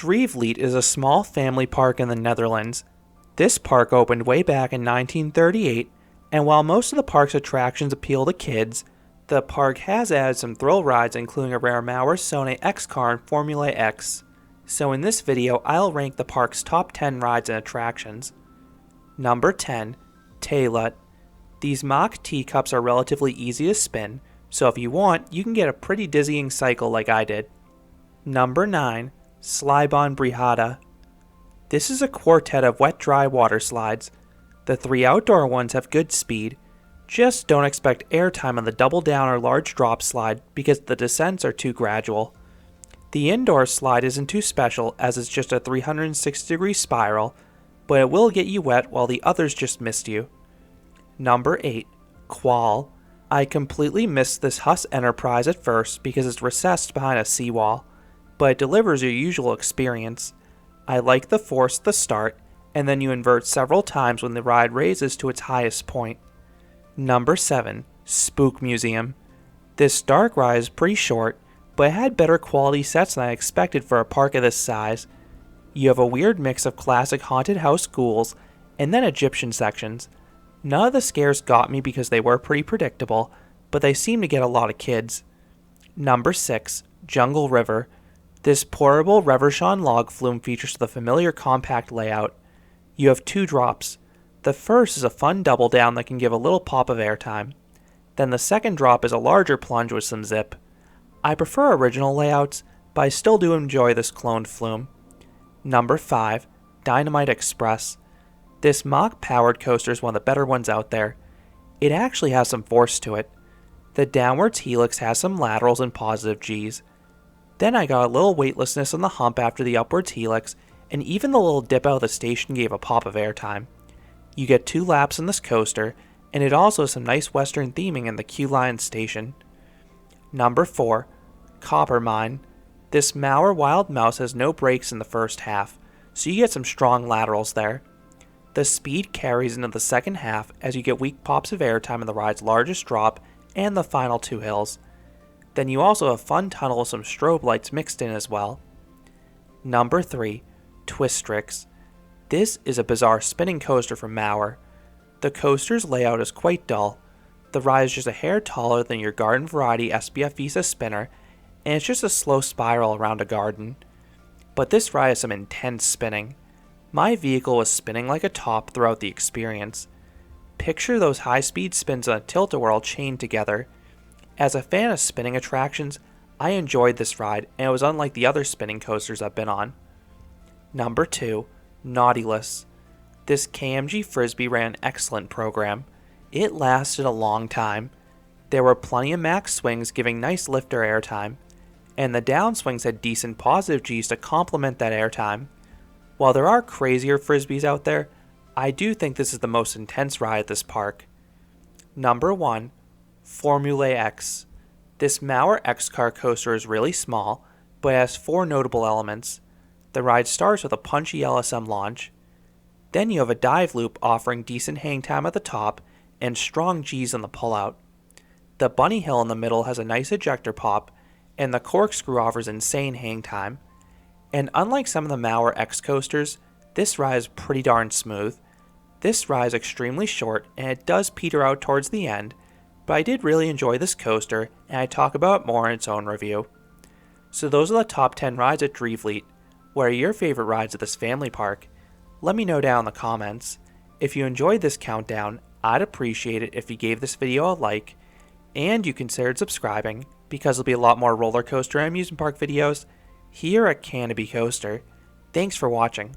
Drievliet is a small family park in the Netherlands. This park opened way back in 1938, and while most of the park's attractions appeal to kids, the park has added some thrill rides including a rare Mauer Sony X car and Formule X. So in this video, I'll rank the park's top 10 rides and attractions. Number 10. Teacup. These mock teacups are relatively easy to spin, so if you want, you can get a pretty dizzying cycle like I did. Number 9. Sly Bond. This is a quartet of wet-dry water slides. The 3 outdoor ones have good speed. Just don't expect airtime on the double down or large drop slide because the descents are too gradual. The indoor slide isn't too special as it's just a 360-degree spiral, but it will get you wet while the others just missed you. Number 8. Qual. I completely missed this Huss Enterprise at first because it's recessed behind a seawall, but it delivers your usual experience. I like the force at the start, and then you invert several times when the ride raises to its highest point. Number 7. Spook Museum. This dark ride is pretty short, but it had better quality sets than I expected for a park of this size. You have a weird mix of classic haunted house ghouls and then Egyptian sections. None of the scares got me because they were pretty predictable, but they seem to get a lot of kids. Number 6. Jungle River. This portable Reverchon log flume features the familiar compact layout. You have 2 drops. The first is a fun double down that can give a little pop of airtime. Then the second drop is a larger plunge with some zip. I prefer original layouts, but I still do enjoy this cloned flume. Number 5. Dynamite Express. This mock powered coaster is one of the better ones out there. It actually has some force to it. The downwards helix has some laterals and positive Gs. Then I got a little weightlessness on the hump after the upwards helix, and even the little dip out of the station gave a pop of airtime. You get 2 laps in this coaster, and it also has some nice western theming in the Q Line station. Number 4. Copper Mine. This Mauer Wild Mouse has no brakes in the first half, so you get some strong laterals there. The speed carries into the second half as you get weak pops of airtime in the ride's largest drop and the final 2 hills. Then you also have a fun tunnel with some strobe lights mixed in as well. Number 3. Strix. This is a bizarre spinning coaster from Mauer. The coaster's layout is quite dull. The ride is just a hair taller than your garden variety SBF Visa spinner, and it's just a slow spiral around a garden. But this ride has some intense spinning. My vehicle was spinning like a top throughout the experience. Picture those high-speed spins on a tilt-a-whirl chained together. As a fan of spinning attractions, I enjoyed this ride, and it was unlike the other spinning coasters I've been on. Number 2. Nautilus. This KMG Frisbee ran an excellent program. It lasted a long time. There were plenty of max swings giving nice lifter airtime, and the downswings had decent positive Gs to complement that airtime. While there are crazier Frisbees out there, I do think this is the most intense ride at this park. Number 1. Formule X. This Mauer X-Car coaster is really small, but it has 4 notable elements. The ride starts with a punchy LSM launch. Then you have a dive loop offering decent hang time at the top and strong Gs on the pullout. The bunny hill in the middle has a nice ejector pop, and the corkscrew offers insane hang time. And unlike some of the Mauer X coasters, this ride is pretty darn smooth. This ride is extremely short and it does peter out towards the end, but I did really enjoy this coaster and I talk about it more in its own review. So those are the top 10 rides at Drievliet. What are your favorite rides at this family park? Let me know down in the comments. If you enjoyed this countdown, I'd appreciate it if you gave this video a like, and you considered subscribing, because there'll be a lot more roller coaster and amusement park videos here at Canopy Coaster. Thanks for watching.